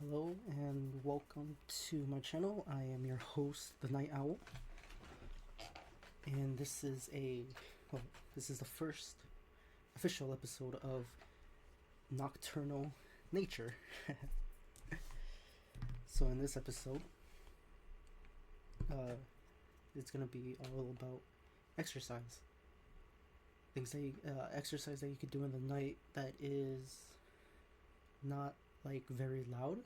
Hello and welcome to my channel. I am your host, the Night Owl, and this is the first official episode of Nocturnal Nature. So in this episode, it's gonna be all about exercise. Exercise that you could do in the night that is not like very loud,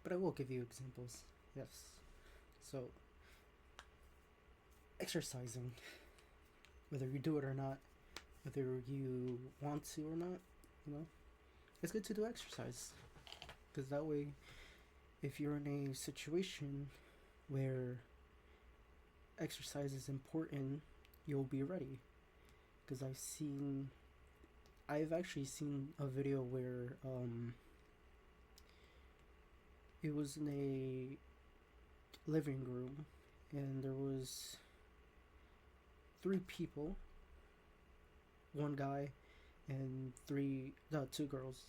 but I will give you examples. Yes. So, exercising, whether you do it or not, whether you want to or not, it's good to do exercise. Because that way, if you're in a situation where exercise is important, you'll be ready. Because I've actually seen a video where it was in a living room and there was three people, one guy and two girls,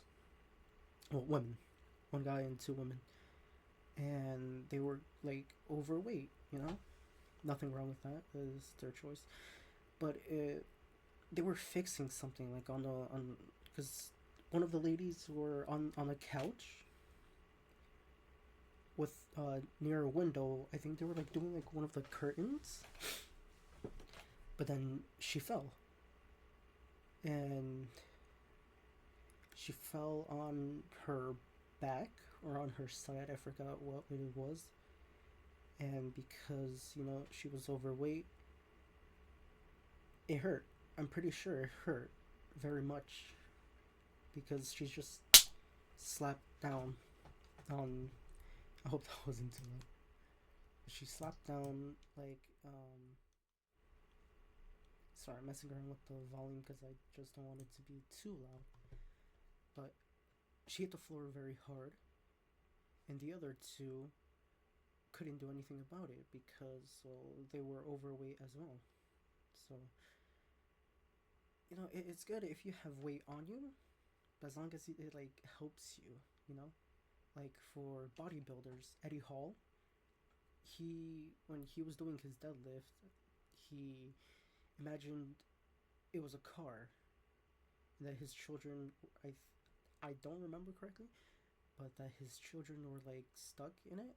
well, women, one guy and two women, and they were like overweight, nothing wrong with that, it's their choice, but they were fixing something like because one of the ladies were on a couch with near a window. I think they were like doing like one of the curtains, but then she fell, and she fell on her back or on her side. I forgot what it was. And because she was overweight, it hurt. I'm pretty sure it hurt very much because she just slapped down on. I hope that wasn't too loud. She slapped down like Sorry, I'm messing around with the volume because I just don't want it to be too loud. But she hit the floor very hard, and the other two couldn't do anything about it because they were overweight as well. So it's good if you have weight on you, but as long as it like helps you, like for bodybuilders, Eddie Hall, when he was doing his deadlift, he imagined it was a car that his children, I don't remember correctly, but that his children were like stuck in it,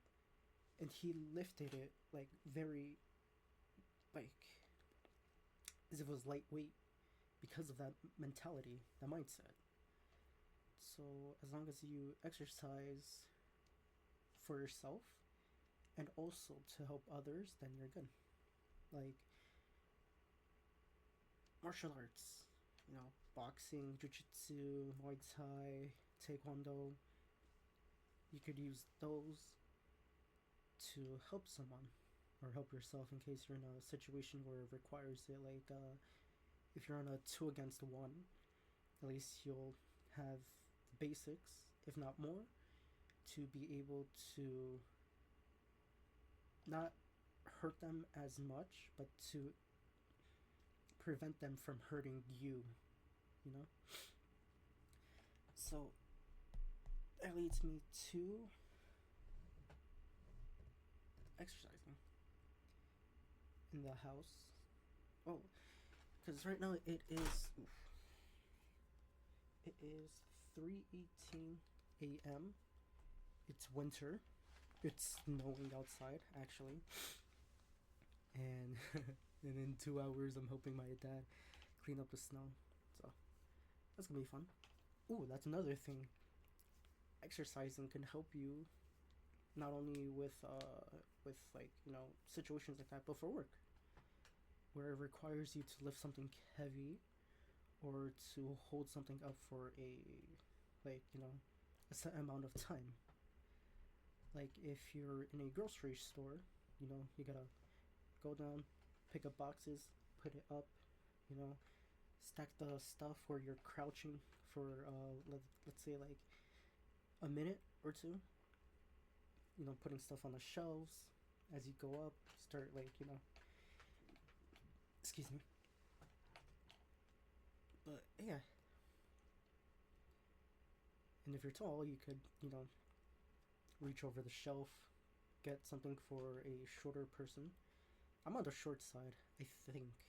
and he lifted it like very, like, as if it was lightweight because of that mentality, that mindset. So as long as you exercise for yourself and also to help others, then you're good. Like martial arts, boxing, jiu-jitsu, Muay Thai, Taekwondo, you could use those to help someone or help yourself in case you're in a situation where it requires it. Like if you're on a 2 against 1, at least you'll have the basics, if not more, to be able to not hurt them as much, but to prevent them from hurting you, you know? So that leads me to exercising in the house. Oh, because right now it is 3:18 a.m. It's winter. It's snowing outside, actually. And and in 2 hours, I'm helping my dad clean up the snow. So that's gonna be fun. Ooh, that's another thing. Exercising can help you not only with like situations like that, but for work, where it requires you to lift something heavy or to hold something up for a set amount of time. Like if you're in a grocery store, you gotta go down, pick up boxes, put it up, stack the stuff where you're crouching for let's say like a minute or two, putting stuff on the shelves. As you go up, start excuse me. But yeah, And if you're tall, you could, reach over the shelf, get something for a shorter person. I'm on the short side, I think.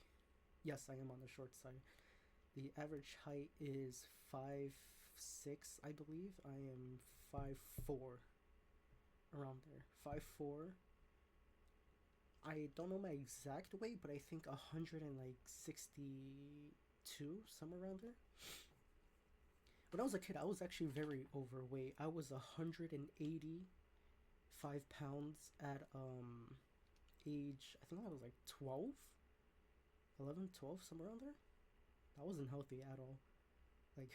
Yes, I am on the short side. The average height is 5'6", I believe. I am 5'4", around there. 5'4". I don't know my exact weight, but I think 162, somewhere around there. When I was a kid, I was actually very overweight. I was 185 pounds at age, I think I was like 12, 11, 12, somewhere around there. I wasn't healthy at all. Like,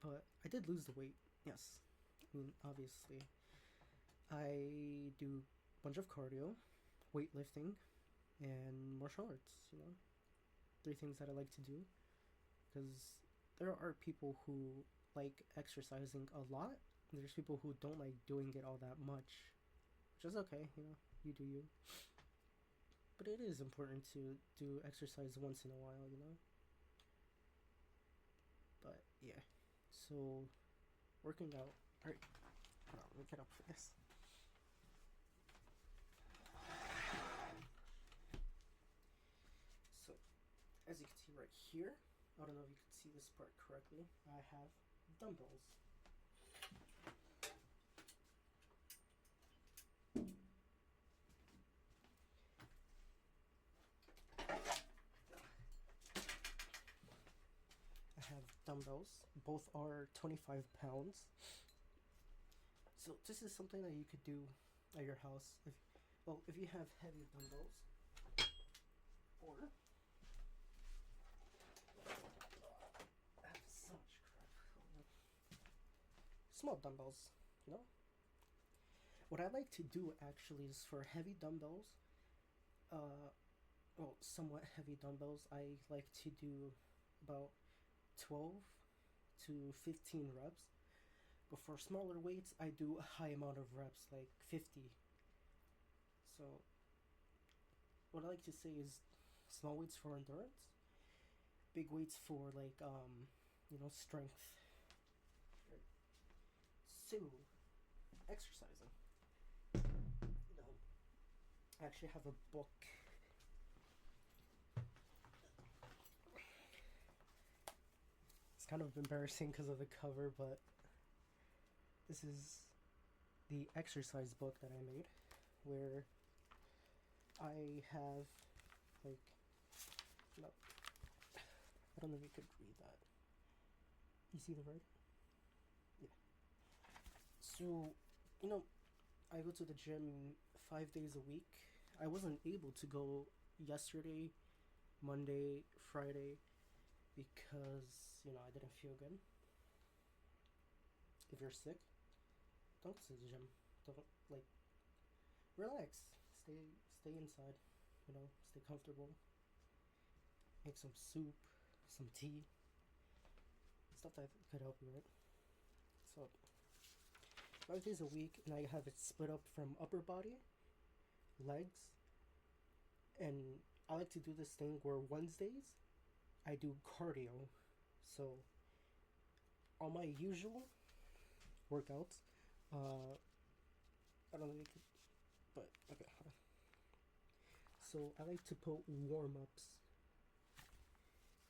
but I did lose the weight. Yes, I mean, obviously, I do a bunch of cardio, weightlifting, and martial arts. Three things that I like to do, because there are people who like exercising a lot. There's people who don't like doing it all that much, which is okay. You do you. But it is important to do exercise once in a while. But yeah, so working out. All right, hold on, let me get up for this. So, as you can see right here, I don't know if you can see this part correctly, I have dumbbells. I have dumbbells. Both are 25 pounds. So this is something that you could do at your house. If you have heavy dumbbells, or I have so much crap. Small dumbbells, What I like to do actually is for heavy dumbbells, somewhat heavy dumbbells, I like to do about 12 to 15 reps. But for smaller weights, I do a high amount of reps, like 50. So, what I like to say is small weights for endurance, big weights for strength. So, exercising. I actually have a book. It's kind of embarrassing because of the cover, but this is the exercise book that I made, where I have, I don't know if you could read that. You see the word? Yeah. So, I go to the gym 5 days a week. I wasn't able to go yesterday, Monday, Friday, because, I didn't feel good. If you're sick, don't go to the gym. Don't, relax. Stay inside, stay comfortable. Make some soup, some tea, stuff that could help you, right? So, 5 days a week, and I have it split up from upper body, legs, and I like to do this thing where Wednesdays I do cardio. So, on my usual workouts, I don't know if you could, but okay. So, I like to put warm ups.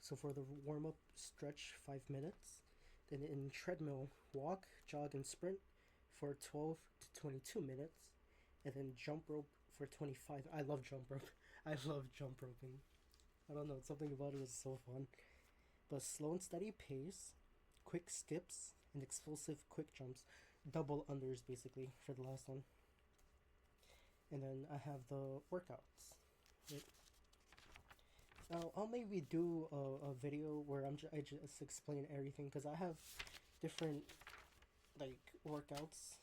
So, for the warm up, stretch 5 minutes. Then, in treadmill, walk, jog, and sprint for 12 to 22 minutes. And then jump rope for 25. I love jump rope. I love jump roping. I don't know, something about it is so fun. But slow and steady pace, quick skips, and explosive quick jumps. Double unders, basically, for the last one. And then I have the workouts. Right? Now, I'll maybe do a video where I just explain everything, because I have different, workouts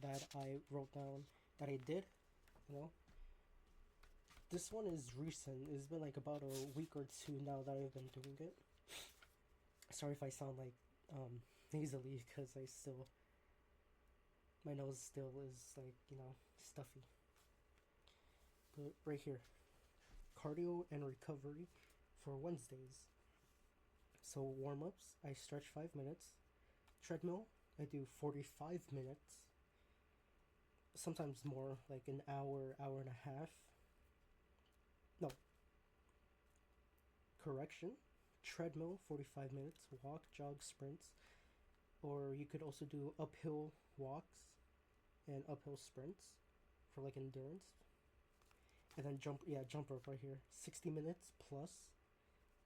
that I wrote down that I did, This one is recent. It's been about a week or two now that I've been doing it. Sorry if I sound nasally, because my nose still is stuffy. But right here, cardio and recovery for Wednesdays. So warm-ups, I stretch 5 minutes, treadmill, I do 45 minutes, sometimes more, like an hour, hour and a half. No, correction. Treadmill, 45 minutes, walk, jog, sprints. Or you could also do uphill walks and uphill sprints for like endurance. And then jump rope right here. 60 minutes plus.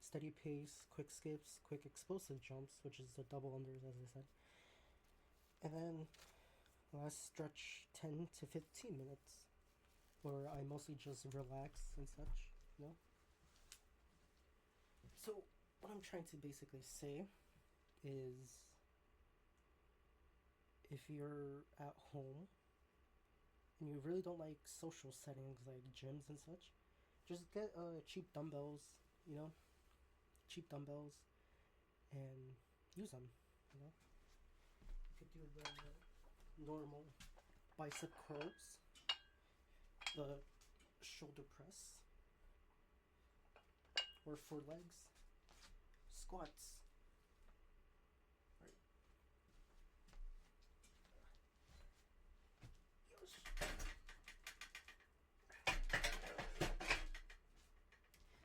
Steady pace, quick skips, quick explosive jumps, which is the double unders as I said. And then last stretch 10 to 15 minutes, where I mostly just relax and such, you know? So, what I'm trying to basically say is if you're at home and you really don't like social settings like gyms and such, just get cheap dumbbells, you know? Cheap dumbbells and use them, you know? You could do the normal bicep curls, the shoulder press, or for legs, squats. Right.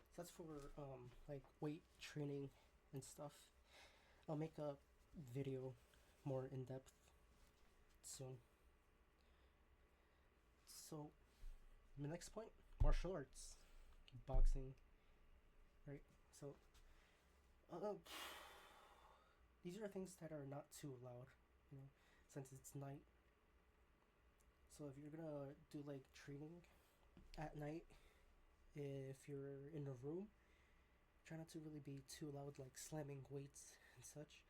So that's for like weight training and stuff. I'll make a video more in depth soon. So the next point, martial arts, boxing, right? So these are things that are not too loud, you know, since it's night. So if you're gonna do like training at night, if you're in a room, try not to really be too loud, like slamming weights and such.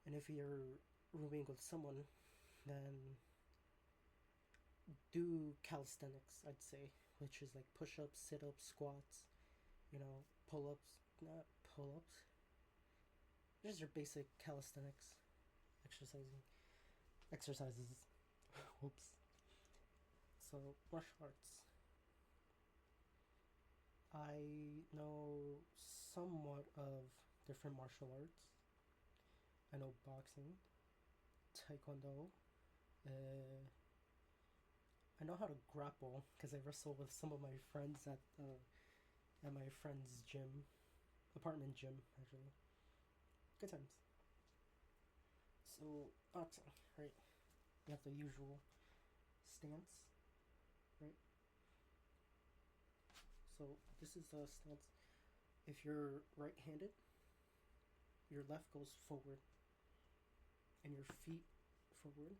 And if you're rooming with someone, then do calisthenics, I'd say, which is like push-ups, sit-ups, squats, you know, pull-ups, not pull-ups, just your basic calisthenics exercises. Whoops. So martial arts, I know somewhat of different martial arts. I know boxing, taekwondo, I know how to grapple because I wrestle with some of my friends at my friend's gym, apartment gym actually. Good times. So boxing, right? You have the usual stance, right? So this is the stance. If you're right-handed, your left goes forward, and your feet forward.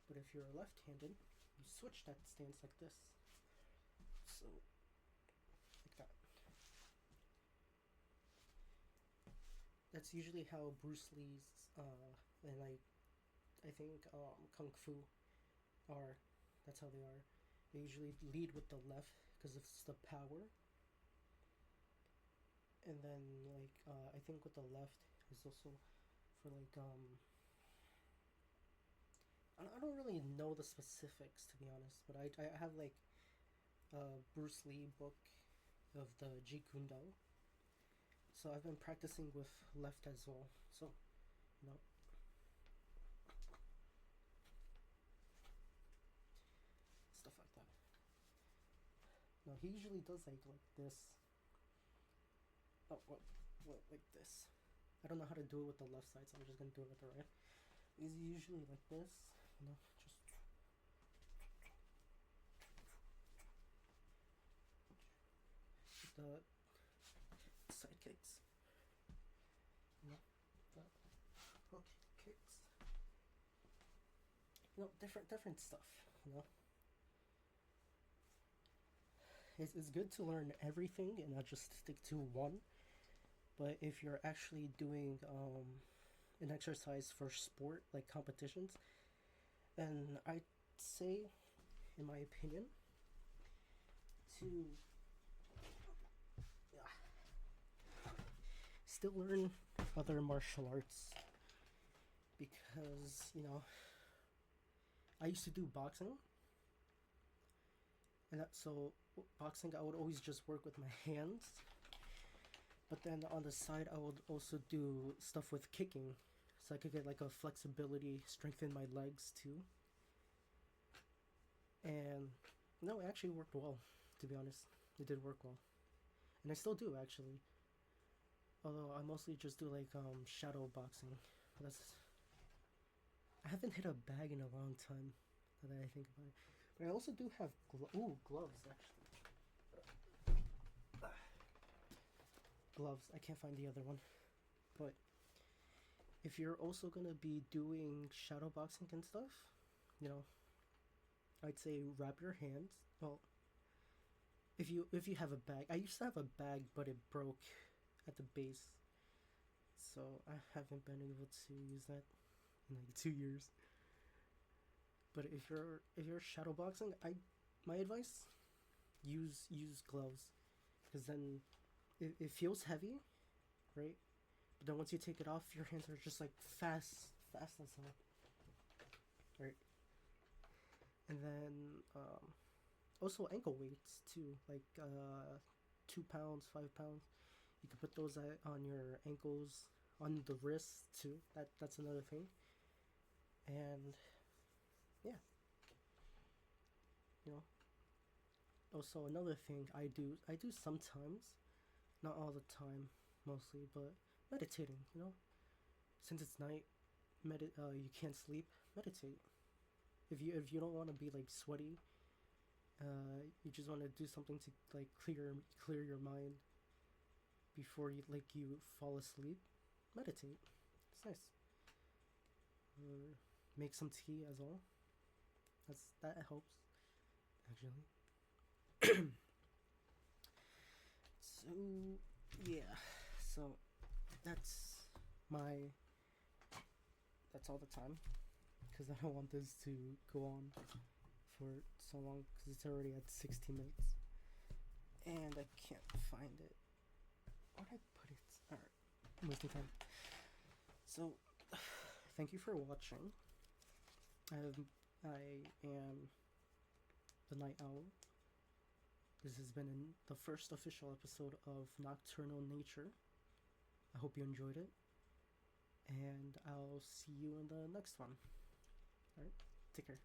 But if you're left-handed, you switch that stance like this. So, like that. That's usually how Bruce Lee's and I think Kung Fu are. That's how they are. They usually lead with the left because it's the power. And then I think with the left is also for I don't really know the specifics to be honest, but I have like a Bruce Lee book of the Jeet Kune Do. So I've been practicing with left as well. So, you know, stuff like that. No, he usually does like this. Oh, what, like this. I don't know how to do it with the left side, so I'm just gonna do it with the right. He's usually like this, you know, just the side kicks, you know, the hook kicks, you know, different stuff, you know. It's good to learn everything and not just stick to one. But if you're actually doing an exercise for sport like competitions, then I'd say, in my opinion, to still learn other martial arts because, you know, I used to do boxing, and so boxing I would always just work with my hands, but then on the side I would also do stuff with kicking, so I could get like a flexibility, strengthen my legs too. And no, it actually worked well, to be honest. It did work well. And I still do actually. Although I mostly just do like shadow boxing. That's I haven't hit a bag in a long time, now that I think about it. But I also do have gloves actually. Gloves. I can't find the other one. But if you're also gonna be doing shadow boxing and stuff, you know, I'd say wrap your hands. Well, if you have a bag, I used to have a bag, but it broke at the base, so I haven't been able to use that in like 2 years. But if you're shadow boxing, my advice, use gloves, because then it feels heavy, right? But then once you take it off, your hands are just like fast as hell, right? And then also ankle weights too, like 2 pounds, 5 pounds. You can put those on your ankles, on the wrists too. That's another thing. And yeah, you know. Also another thing I do sometimes, not all the time, mostly, but meditating. You know, since it's night, you can't sleep. Meditate. If you don't want to be like sweaty, you just want to do something to like clear your mind before you fall asleep. Meditate. It's nice. Or make some tea as well. That helps actually. So yeah, so that's my that's all the time, because I don't want this to go on for so long, because it's already at 60 minutes and I can't find it. Where'd I put it? Alright, I'm wasting time. So thank you for watching. I am the Night Owl. This has been the first official episode of Nocturnal Nature. I hope you enjoyed it, and I'll see you in the next one. Alright, take care.